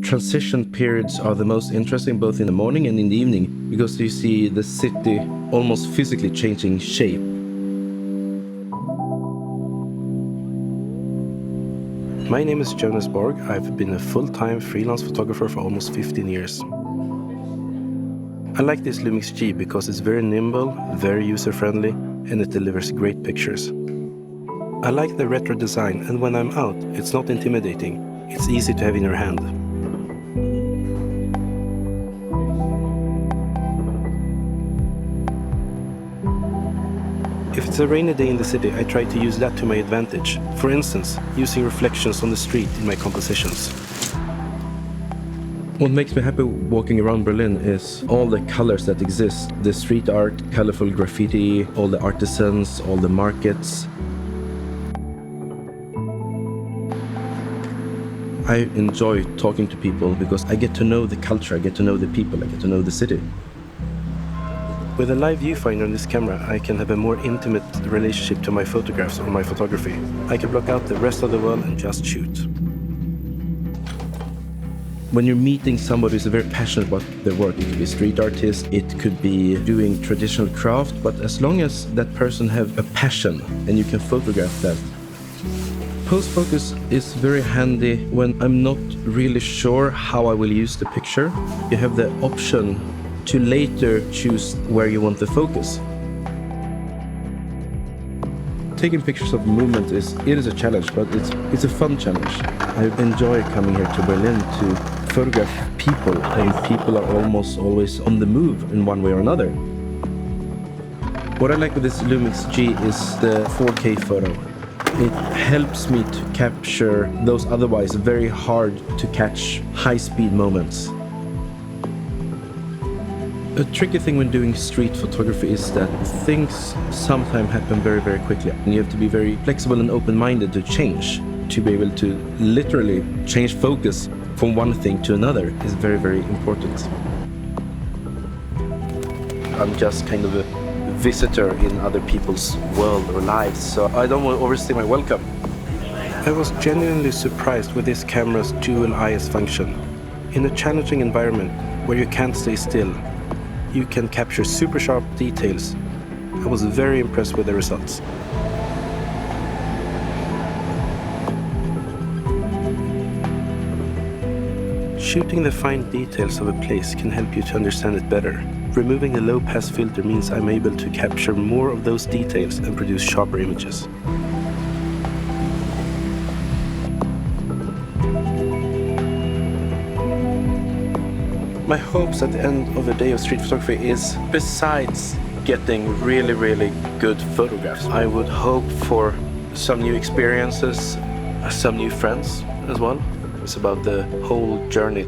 Transition periods are the most interesting, both in the morning and in the evening, because you see the city almost physically changing shape. My name is Jonas Borg. I've been a full-time freelance photographer for almost 15 years. I like this LUMIX G because it's very nimble, very user-friendly, and it delivers great pictures. I like the retro design, and when I'm out, it's not intimidating. It's easy to have in your hand. If it's a rainy day in the city, I try to use that to my advantage. For instance, using reflections on the street in my compositions. What makes me happy walking around Berlin is all the colors that exist. The street art, colorful graffiti, all the artisans, all the markets. I enjoy talking to people because I get to know the culture, I get to know the people, I get to know the city. With a live viewfinder on this camera, I can have a more intimate relationship to my photographs or my photography. I can block out the rest of the world and just shoot. When you're meeting somebody who's very passionate about their work, it could be a street artist, it could be doing traditional craft, but as long as that person have a passion and you can photograph that. Post-focus is very handy when I'm not really sure how I will use the picture. You have the option to later choose where you want the focus. Taking pictures of movement is a challenge, but it's a fun challenge. I enjoy coming here to Berlin to photograph people, and people are almost always on the move in one way or another. What I like with this LUMIX G is the 4K photo. It helps me to capture those otherwise very hard to catch high-speed moments. A tricky thing when doing street photography is that things sometimes happen very, very quickly. And you have to be very flexible and open-minded to change. To be able to literally change focus from one thing to another is very, very important. I'm just kind of a visitor in other people's world or lives, so I don't want to overstay my welcome. I was genuinely surprised with this camera's dual IS function. In a challenging environment where you can't stay still, you can capture super sharp details. I was very impressed with the results. Shooting the fine details of a place can help you to understand it better. Removing the low-pass filter means I'm able to capture more of those details and produce sharper images. My hopes at the end of the day of street photography is, besides getting really, really good photographs, I would hope for some new experiences, some new friends as well. It's about the whole journey